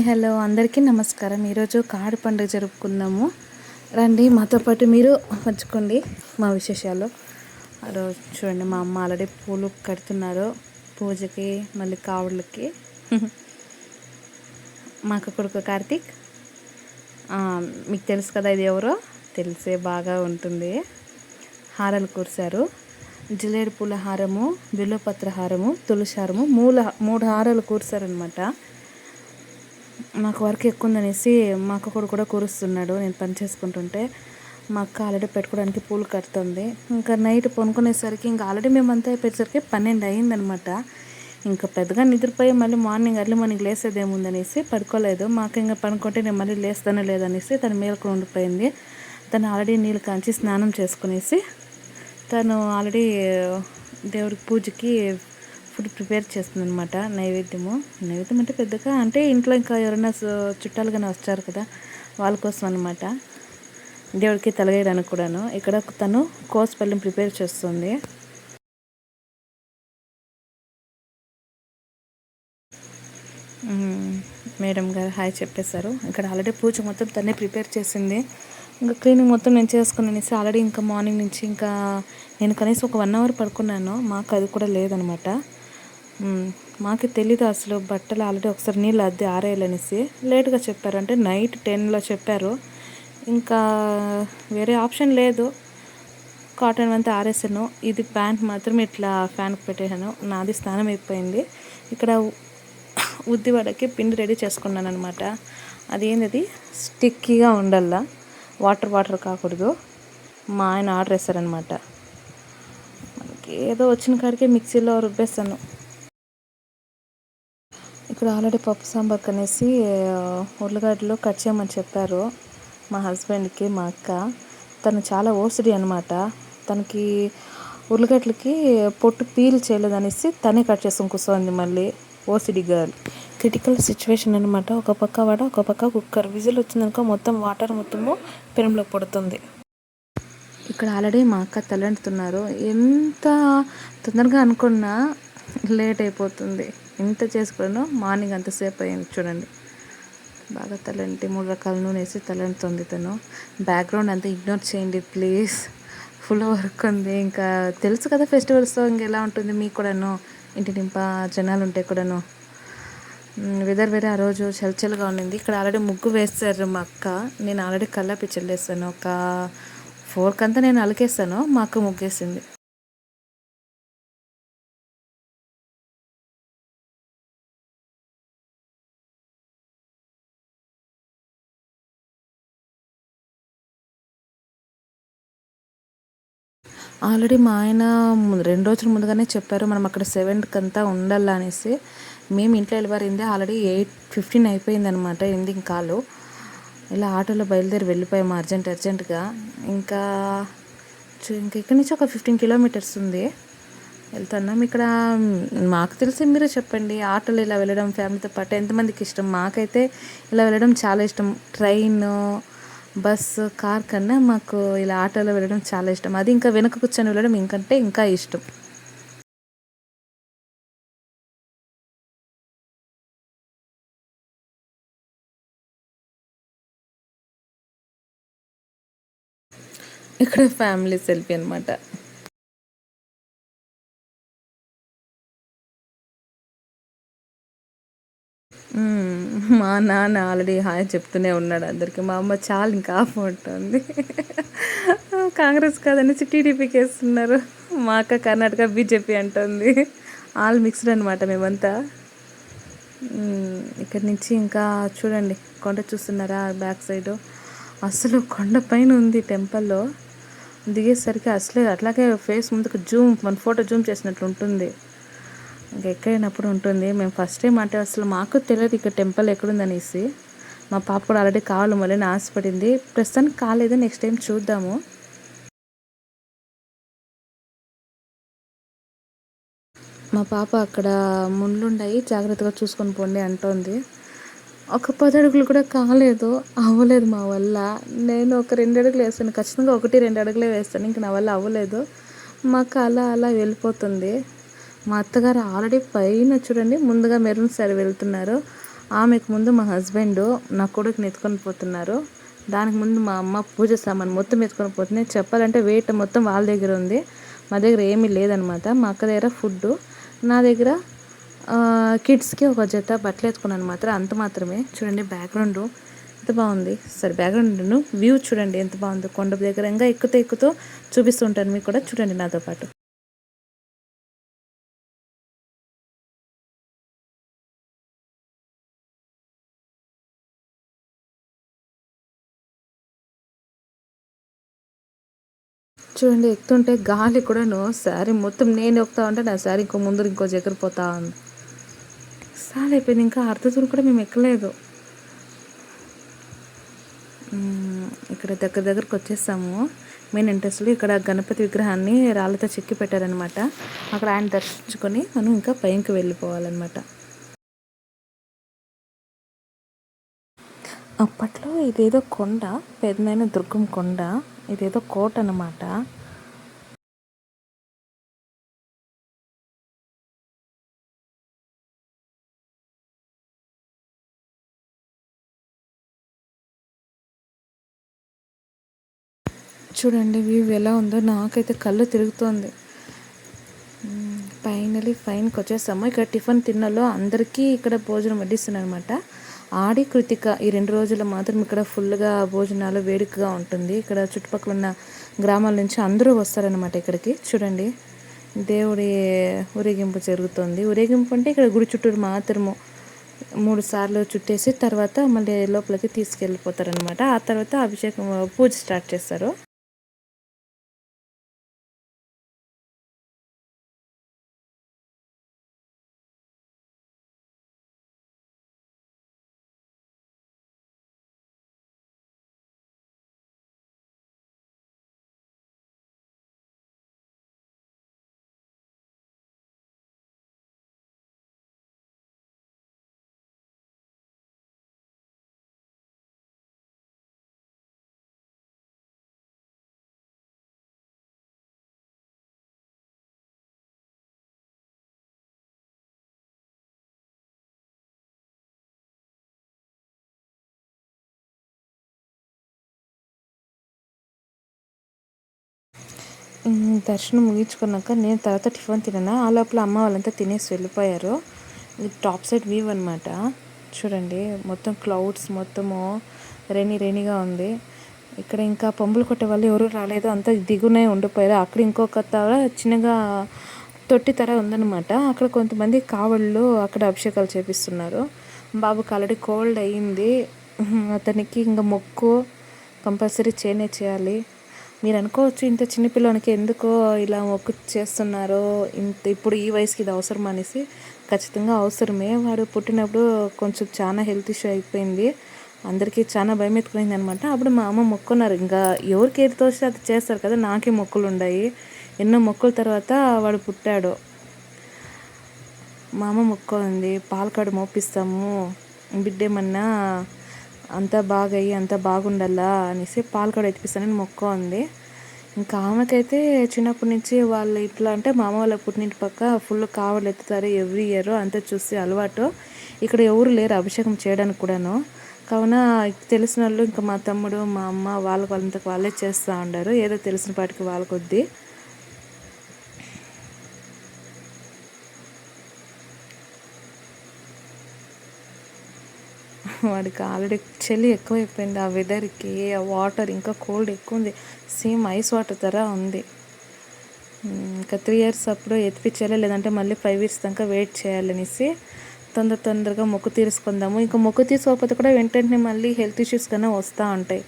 Hello అందరికీ నమస్కారం. ఈరోజు కాడు పండుగ జరుపుకుందాము. రండి మాతో పాటు మీరు పంచుకోండి మా విశేషాలు. రోజు చూడండి, మా అమ్మ ఆల్రెడీ పూలు కడుతున్నారు పూజకి, మళ్ళీ కావుళ్ళకి. మా అక్క కొడుకు కార్తీక్. మీకు తెలుసు కదా ఇది ఎవరో, తెలిసే బాగా ఉంటుంది. హారాలు కూర్చారు. జిల్లేడు పూల హారము, బిల్వపత్ర హారము, తులసి హారము, మూడు హారాలు కూర్చారనమాట. నాకు వర్క్ ఎక్కువ ఉందనేసి మా అక్క కూడా కూరుస్తున్నాడు. నేను పని చేసుకుంటుంటే మా అక్క ఆల్రెడీ పెట్టుకోవడానికి పూలు కడుతుంది. ఇంకా నైట్ పనుకునేసరికి ఇంకా ఆల్రెడీ మేమంతా అయిపోయేసరికి 12 అయ్యిందనమాట. ఇంకా పెద్దగా నిద్రపోయి మళ్ళీ ఎర్లీ మార్నింగ్ లేసేదేముందనేసి పడుకోలేదు. మా అక్క ఇంకా పనుకుంటే నేను మళ్ళీ లేస్తానో లేదనేసి తను మేలుకొని ఉండిపోయింది. తను ఆల్రెడీ నీళ్ళు కాంచి స్నానం చేసుకునేసి తను ఆల్రెడీ దేవుడికి పూజకి ఫుడ్ ప్రిపేర్ చేస్తుంది అనమాట. నైవేద్యం అంటే పెద్దగా అంటే ఇంట్లో ఇంకా ఎవరైనా చుట్టాలుగానే వచ్చారు కదా, వాళ్ళ కోసం అనమాట. దేవుడికి తలగేయడానికి కూడాను. ఇక్కడ తను కోసపల్లిని ప్రిపేర్ చేస్తుంది. మేడం గారు హాయ్ చెప్పేశారు. ఇక్కడ ఆల్రెడీ పూజ మొత్తం తనే ప్రిపేర్ చేసింది. ఇంకా క్లీనింగ్ మొత్తం నేను చేసుకునేసి ఆల్రెడీ ఇంకా మార్నింగ్ నుంచి ఇంకా నేను కనీసం ఒక 1 అవర్ పడుకున్నాను. మాకు అది కూడా లేదనమాట. మాకు తెలీదు అసలు. బట్టలు ఆల్రెడీ ఒకసారి నీళ్ళు అద్దె ఆరేయాలనేసి లేట్గా చెప్పారు. అంటే నైట్ 10లో చెప్పారు. ఇంకా వేరే ఆప్షన్ లేదు. కాటన్ అంతా ఆరేసాను. ఇది ప్యాంట్ మాత్రం ఇట్లా ఫ్యాన్కి పెట్టేసాను. నాది స్నానం అయిపోయింది. ఇక్కడ ఉద్దివడకి పిండి రెడీ చేసుకున్నాను అనమాట. అదేంటది స్టిక్కీగా ఉండాల, వాటర్ కాకూడదు. మా ఆయన ఆర్డర్ వేస్తారనమాట. మనకి ఏదో వచ్చిన కాడికి మిక్సీలో రుబ్బేస్తాను. ఇక్కడ ఆల్రెడీ పప్పు సాంబార్ కనేసి ఉర్లగడ్డలు కట్ చేయమని చెప్పారు మా హస్బెండ్కి. మా అక్క తను చాలా ఓసిడి అనమాట. తనకి ఉర్లగడ్డలకి పొట్టు పీల్ చేయలేదనేసి తనే కట్ చేసుకుని కూర్చోంది. మళ్ళీ ఓసిడి గర్ల్. క్రిటికల్ సిచ్యువేషన్ అనమాట. ఒక పక్క వడ, ఒక పక్క కుక్కర్. విజిల్ వచ్చిందనుకో మొత్తం వాటర్ మొత్తము పెనంలో పడుతుంది. ఇక్కడ ఆల్రెడీ మా అక్క తలంటున్నారు. ఎంత తొందరగా అనుకున్నా లేట్ అయిపోతుంది. ఎంత చేసుకోను మార్నింగ్ అంతసేపు అయింది చూడండి. బాగా తలంటి 3 రకాల నూనె వేసి తలంటుంది తను. బ్యాక్గ్రౌండ్ అంతా ఇగ్నోర్ చేయండి ప్లీజ్. ఫుల్ వర్క్ ఉంది. ఇంకా తెలుసు కదా ఫెస్టివల్స్తో ఇంకెలా ఉంటుంది మీకు కూడాను. ఇంటి నింప జనాలు ఉంటే కూడాను. వెదర్ వేరే ఆ రోజు చలిచలిగా ఉండింది. ఇక్కడ ఆల్రెడీ ముగ్గు వేస్తారు మా అక్క. నేను ఆల్రెడీ కల్లాపి చల్లేస్తాను. ఒక 4 కంతా నేను అలికేస్తాను. మా అక్క ముగ్గేసింది. ఆల్రెడీ మా ఆయన 2 రోజుల ముందుగానే చెప్పారు మనం అక్కడ 7 కంతా ఉండాలి అనేసి. మేము ఇంట్లో వెళ్ళిపోయింది ఆల్రెడీ 8:15 అయిపోయిందనమాట. ఎండింగ్ కాలు. ఇలా ఆటోలో బయలుదేరి వెళ్ళిపోయాము అర్జెంటుగా. ఇంకా ఇక్కడి నుంచి ఒక 15 కిలోమీటర్స్ ఉంది. వెళ్తున్నాం. ఇక్కడ మాకు తెలిసి మీరే చెప్పండి, ఆటోలో ఇలా వెళ్ళడం ఫ్యామిలీతో పాటు ఎంతమందికి ఇష్టం? మాకైతే ఇలా వెళ్ళడం చాలా ఇష్టం. ట్రైన్, బస్సు, కార్ కన్నా మాకు ఇలా ఆటోలో వెళ్ళడం చాలా ఇష్టం. అది ఇంకా వెనక కూర్చొని వెళ్ళడం ఇంకా ఇష్టం. ఇక్కడ ఫ్యామిలీ సెల్ఫీ అనమాట. మా నాన్న ఆల్రెడీ హాయ్ చెప్తూనే ఉన్నాడు అందరికీ. మా అమ్మ చాలా ఇంకా ఆఫ్ ఉంటుంది. కాంగ్రెస్ కాదనేసి టీడీపీకి వేస్తున్నారు. మా అక్క కర్ణాటక బీజేపీ అంటుంది. ఆల్ మిక్స్డ్ అనమాట మేమంతా. ఇక్కడి నుంచి ఇంకా చూడండి, కొండ చూస్తున్నారా బ్యాక్ సైడ్. అసలు కొండ పైన ఉంది టెంపుల్లో. దిగేసరికి అసలే అట్లాగే ఫేస్ ముందుకు మన ఫోటో జూమ్ చేసినట్లు ఉంటుంది. ఇంకా ఎక్కడైనప్పుడు ఉంటుంది. మేము ఫస్ట్ టైం అంటే అసలు మాకు తెలియదు ఇక్కడ టెంపుల్ ఎక్కడుందనేసి. మా పాప కూడా ఆల్రెడీ కావాలి మళ్ళీ ఆశపడింది. ప్రస్తుతానికి కాలేదు, నెక్స్ట్ టైం చూద్దాము. మా పాప అక్కడ ముండ్లుండాయి జాగ్రత్తగా చూసుకొని పోండి అంటోంది. ఒక 10 అడుగులు కూడా కాలేదు, అవ్వలేదు మా వల్ల. నేను ఒక 2 అడుగులు వేస్తాను, ఖచ్చితంగా 1-2 అడుగులే వేస్తాను. ఇంక నా వల్ల అవ్వలేదు. మాకు అలా వెళ్ళిపోతుంది. మా అత్తగారు ఆల్రెడీ పైన చూడండి ముందుగా మెరూన్ సారీ వెళ్తున్నారు. ఆమెకు ముందు మా హస్బెండ్ నా కొడుకుని ఎత్తుకొని పోతున్నారు. దానికి ముందు మా అమ్మ పూజ సామాన్ మొత్తం ఎత్తుకొని పోతుంది. చెప్పాలంటే వెయిట్ మొత్తం వాళ్ళ దగ్గర ఉంది, మా దగ్గర ఏమీ లేదనమాట. మా అక్క దగ్గర ఫుడ్డు, నా దగ్గర కిడ్స్కి ఒక జత బట్టలు ఎత్తుకున్నాను మాత్రం, అంత మాత్రమే. చూడండి బ్యాక్గ్రౌండ్ ఎంత బాగుంది, సరే బ్యాక్గ్రౌండ్ వ్యూ చూడండి ఎంత బాగుందో. కొండ దగ్గర ఇంకా ఎక్కుతూ చూపిస్తుంటాను మీకు కూడా, చూడండి నాతో పాటు. చూడండి ఎక్కుతుంటే గాలి కూడాను శారీ మొత్తం నేను ఎక్కుతా ఉంటే నా శారీ ఇంకో ముందు ఇంకో ఎగిరిపోతా ఉంది. సాల్ అయిపోయింది, ఇంకా అర్ధ దూరం కూడా మేము ఎక్కలేదు. ఇక్కడ దగ్గరకు వచ్చేసాము మెయిన్ ఎంట్రన్స్లో. ఇక్కడ గణపతి విగ్రహాన్ని రాళ్ళతో చెక్కి పెట్టారనమాట. అక్కడ ఆయన దర్శించుకొని మనం ఇంకా పైకి వెళ్ళిపోవాలన్నమాట. అప్పట్లో ఇదేదో కొండ, పెద్దమైన దుర్గం కొండ, ఇదేదో కోట అన్నమాట. చూడండి వ్యూ ఎలా ఉందో, నాకైతే కళ్ళు తిరుగుతోంది. ఫైన్కి వచ్చేసాము. ఇక్కడ టిఫిన్ తిన్నలో అందరికీ ఇక్కడ భోజనం వడ్డిస్తున్నారు అనమాట. ఆడి కృతిక ఈ 2 రోజులు మాత్రం ఇక్కడ ఫుల్గా భోజనాలు వేడుకగా ఉంటుంది. ఇక్కడ చుట్టుపక్కల ఉన్న గ్రామాల నుంచి అందరూ వస్తారనమాట ఇక్కడికి. చూడండి దేవుడి ఊరేగింపు జరుగుతుంది. ఊరేగింపు అంటే ఇక్కడ గుడి చుట్టూరు మాత్రము 3 సార్లు చుట్టేసి తర్వాత మళ్ళీ లోపలికి తీసుకెళ్ళిపోతారనమాట. ఆ తర్వాత అభిషేకం పూజ స్టార్ట్ చేస్తారు. దర్శనం ముగించుకున్నాక నేను తర్వాత టిఫిన్ తిన్నాను. ఆ లోపల అమ్మ వాళ్ళంతా తినేసి వెళ్ళిపోయారు. ఇది టాప్ సైడ్ వ్యూ అనమాట. చూడండి మొత్తం క్లౌడ్స్, మొత్తము రైనీగా ఉంది. ఇక్కడ ఇంకా పంపులు కొట్టే వాళ్ళు ఎవరు రాలేదు, అంతా దిగునే ఉండిపోయారు. అక్కడ ఇంకొక తర చిన్నగా తొట్టి తర ఉందన్నమాట. అక్కడ కొంతమంది కావళ్ళు అక్కడ అభిషేకాలు చేపిస్తున్నారు. బాబుకి ఆల్రెడీ కోల్డ్ అయ్యింది, అతనికి ఇంకా మొక్కు కంపల్సరీ చేయాలి. మీరు అనుకోవచ్చు ఇంత చిన్నపిల్లలకి ఎందుకో ఇలా మొక్కు చేస్తున్నారో, ఇప్పుడు ఈ వయసుకి ఇది అవసరం అనేసి. ఖచ్చితంగా అవసరమే. వాడు పుట్టినప్పుడు కొంచెం చాలా హెల్త్ ఇష్యూ అయిపోయింది, అందరికీ చాలా భయం ఎత్తుకుపోయింది అనమాట. అప్పుడు మా అమ్మ మొక్కున్నారు, ఇంకా ఎవరికి ఏది తోస్తే అది చేస్తారు కదా. నాకే మొక్కులు ఉన్నాయి, ఎన్నో మొక్కుల తర్వాత వాడు పుట్టాడు. మా అమ్మ మొక్కుంది, పాలకాడు మోపిస్తాము బిడ్డేమన్నా అంతా బాగయ్యి అంతా బాగుండాలా అనేసి పాలకాడు ఎత్తిపిస్తానని మొక్క ఉంది. ఇంకా ఆమెకైతే చిన్నప్పటి నుంచి వాళ్ళ ఇట్లా అంటే మా అమ్మ వాళ్ళ పుట్టినింటి పక్క ఫుల్ కావలు ఎత్తుతారు ఎవ్రీ ఇయర్, అంతా చూసి అలవాటు. ఇక్కడ ఎవరు లేరు అభిషేకం చేయడానికి కూడాను. కావున తెలిసిన వాళ్ళు ఇంకా మా తమ్ముడు మా అమ్మ వాళ్ళంతకు వాళ్ళే చేస్తూ ఉండారు, ఏదో తెలిసిన పాటికి వాళ్ళ కొద్దీ. వాడికి ఆల్రెడీ చలి ఎక్కువైపోయింది, ఆ వెదర్కి ఆ వాటర్ ఇంకా కోల్డ్ ఎక్కువ ఉంది, సేమ్ ఐస్ వాటర్ ధర ఉంది. ఇంకా 3 years అప్పుడు ఎత్తిపించాలి, లేదంటే మళ్ళీ 5 years దాకా వెయిట్ చేయాలనేసి తొందరగా మొక్కు తీర్చుకుందాము. ఇంకా మొక్కు తీసుకోకపోతే కూడా వెంటనే మళ్ళీ హెల్త్ ఇష్యూస్ కన్నా వస్తూ ఉంటాయి.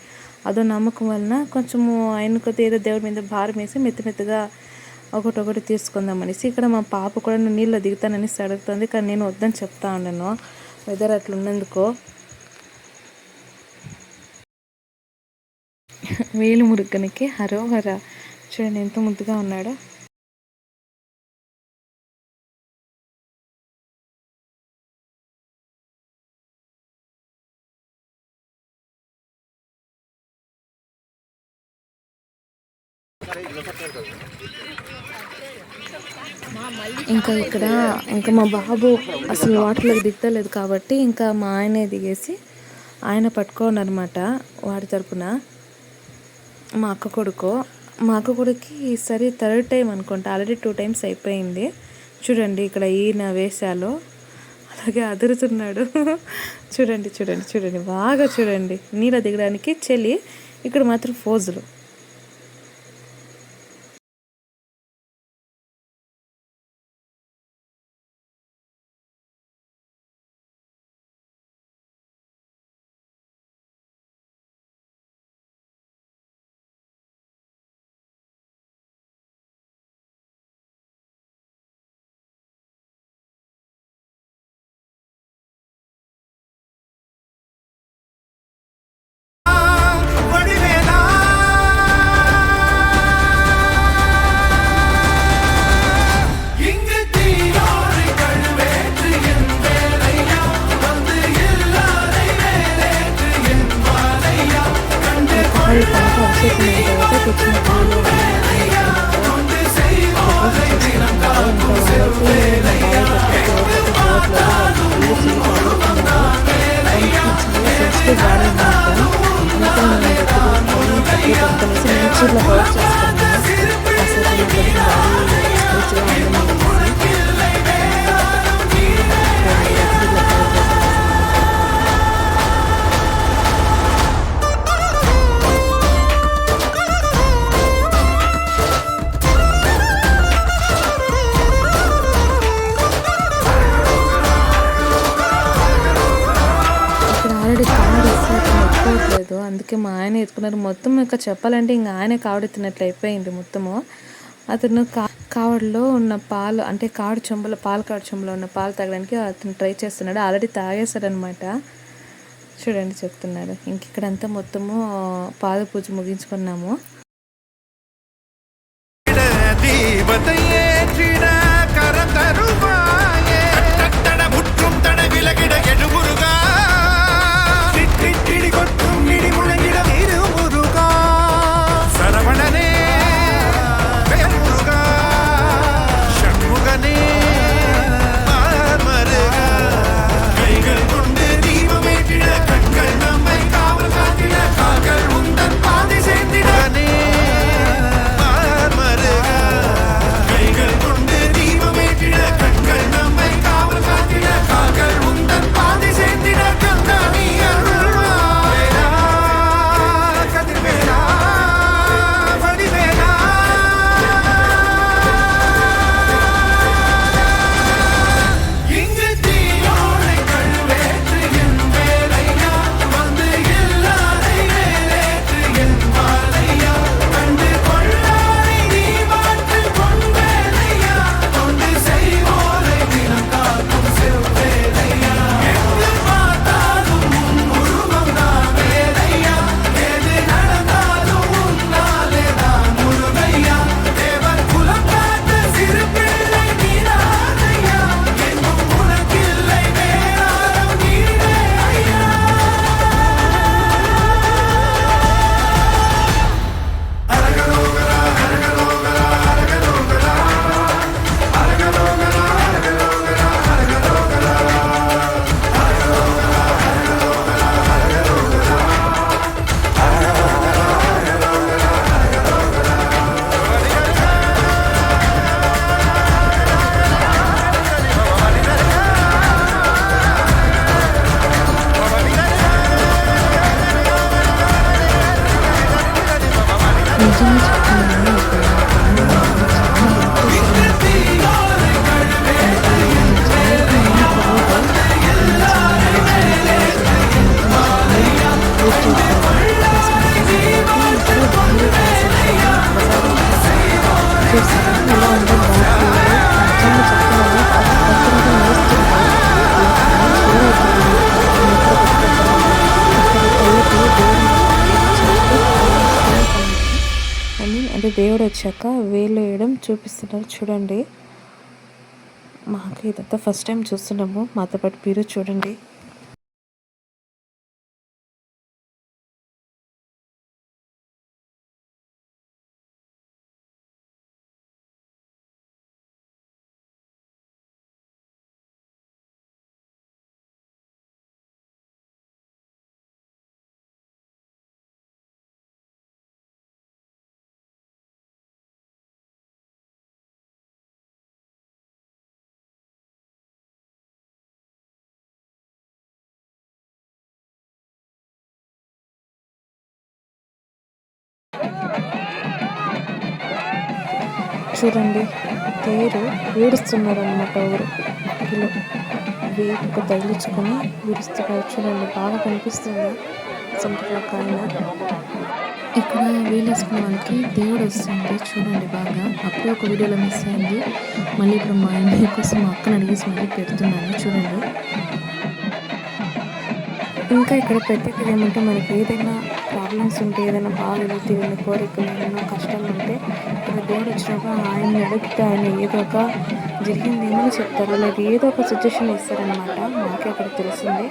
అదో నమ్మకం వలన కొంచెము ఆయన కొద్ది ఏదో దేవుడి మీద భారం వేసి మెత్తగా ఒకటి తీసుకుందాం అనేసి. ఇక్కడ మా పాప కూడా నీళ్ళు దిగుతాననేసి అడుగుతుంది, కానీ నేను వద్దని చెప్తా ఉన్నాను వెదర్ అట్లా ఉన్నందుకు. వేలు మురుగనికి హరోహర. చూడండి ఎంత ముద్దుగా ఉన్నాడో. ఇంకా ఇక్కడ ఇంకా మా బాబు అసలు వాటర్లోకి దిగలేదు కాబట్టి ఇంకా మా ఆయనే దిగేసి ఆయన పట్టుకోనమాట వాడి తరపున. మా అక్క కొడుకు ఈసారి థర్డ్ టైం అనుకుంటా, ఆల్రెడీ 2 టైమ్స్ అయిపోయింది. చూడండి ఇక్కడ ఈయన వేషాలు అలాగే అదురుతున్నాడు. చూడండి చూడండి చూడండి బాగా చూడండి, నీళ్ళ దిగడానికి చలి, ఇక్కడ మాత్రం ఫోజులు. అది పంట అభిషేకం అయిన తర్వాత తెచ్చిన పాలు చీరలో కవర్ ఎత్తుకోవట్లేదు, అందుకే మా ఆయన ఎత్తుకున్నారు మొత్తం. ఇంకా చెప్పాలంటే ఇంకా ఆయన కావడెత్తినట్లు అయిపోయింది మొత్తము. అతను కావడలో ఉన్న పాలు అంటే కాడు చెంబులో ఉన్న పాలు తాగడానికి అతను ట్రై చేస్తున్నాడు. ఆల్రెడీ తాగేశాడనమాట. చూడండి చెప్తున్నాడు. ఇంక ఇక్కడంతా మొత్తము పాద పూజ ముగించుకున్నాము. అంటే దేవుడు వచ్చాక వేలు వేయడం చూపిస్తున్నారు చూడండి. మాకు ఇదంతా ఫస్ట్ టైం చూస్తున్నాము. మాతో పాటు మీరు చూడండి. చూడండి, తేరు వీడుస్తున్నారు అనమాట. ఊరు కిలో వేపుకు తగిలించుకొని వీడుస్తున్నారు. చూడండి, బాగా కనిపిస్తుంది సెంటర్లో ఒక ఆయన. ఇక్కడ వేలేసుకున్న వాళ్ళకి దేవుడు వస్తుంది. చూడండి బాగా. అప్పుడే ఒక వీడియోలో మిస్ అయింది. మళ్ళీ ఇప్పుడు మా ఇంటి కోసం మా అక్కని అడిగేసి మళ్ళీ పెడుతున్నాను. చూడండి. ఇంకా ఇక్కడ ప్రత్యేకత ఏమంటే, మనకి ఏదైనా ప్రాబ్లమ్స్ ఉంటే, ఏదైనా బాధలు, తెలియని కోరికలు, ఏదైనా కష్టాలు ఉంటే ఇక్కడ దేవుడు వచ్చినప్పుడు ఆయన్ని అడిగితే ఆయన ఏదో ఒక జరిగిందేమో చెప్తారు. అలాగే ఏదో ఒక సిచ్యువేషన్ ఇస్తారనమాట. మాకే అక్కడ తెలిసింది.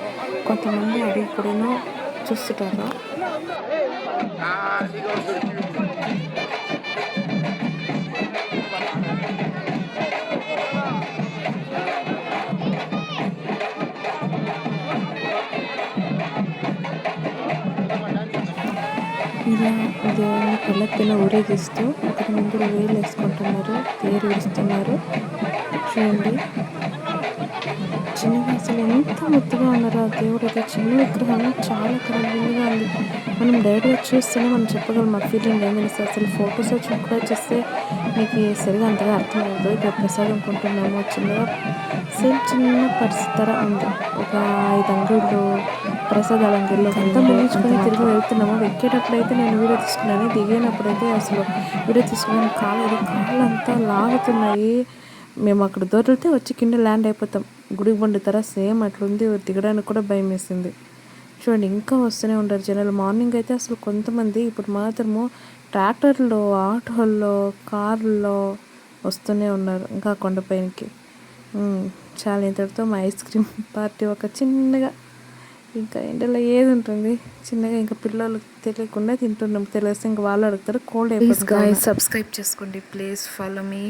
కొంతమంది అడిగి కూడాను చూస్తుంటారు. ఇలా దేవుని పల్లకిన ఊరేగిస్తూ ఒకరి ముందు వేలు వేసుకుంటున్నారు, తేరు వేస్తున్నారు. చూడండి, చిన్నగా అసలు ఎంత ముద్దుగా ఉన్నారో ఆ దేవుడు. అయితే చిన్న విగ్రహం చాలా కలర్ఫుల్గా ఉంది. మనం డైరెక్ట్గా చూస్తేనే మనం చెప్పగలం ఆ ఫీలింగ్ ఏమైనా. అసలు ఫొటోస్ వచ్చి కూడా చూస్తే మీకు సరిగా అంతగా అర్థం అవ్వదు. ఇక్కడ ప్రసాదం కొంటున్నాము. చిన్నగా సేమ్ చిన్న పరిస్థితి ఉంది. ఒక 5 అంగుళ్ళు ప్రసాదాల అంగడిలో అంతా ముగించుకొని తిరిగి వెళ్తున్నాము. ఎక్కేటప్పుడు అయితే నేను వీడియో తీసుకున్నాను. దిగినప్పుడు అయితే అసలు వీడియో తీసుకున్నాను. కాళ్ళంతా లాగుతున్నాయి. మేము అక్కడ దొరికితే వచ్చి కింద ల్యాండ్ అయిపోతాం. గుడికి బండుతారా సేమ్ అట్లుంది. దిగడానికి కూడా భయం వేసింది. చూడండి, ఇంకా వస్తూనే ఉంటారు జనాలు. మార్నింగ్ అయితే అసలు కొంతమంది, ఇప్పుడు మాత్రము ట్రాక్టర్లో, ఆటోల్లో, కార్లో వస్తూనే ఉన్నారు ఇంకా కొండపైనకి. చాలా ఇంతటితో మా ఐస్ క్రీమ్ పార్టీ ఒక చిన్నగా, ఇంకా ఎండలో ఏది ఉంటుంది చిన్నగా, ఇంకా పిల్లలు తెలియకుండా తింటున్నాం. తెలిస్తే ఇంకా వాళ్ళు అడుగుతారు, కోల్డ్ అయిపోతుంది. సబ్స్క్రైబ్ చేసుకోండి ప్లీజ్, ఫాలో మీ.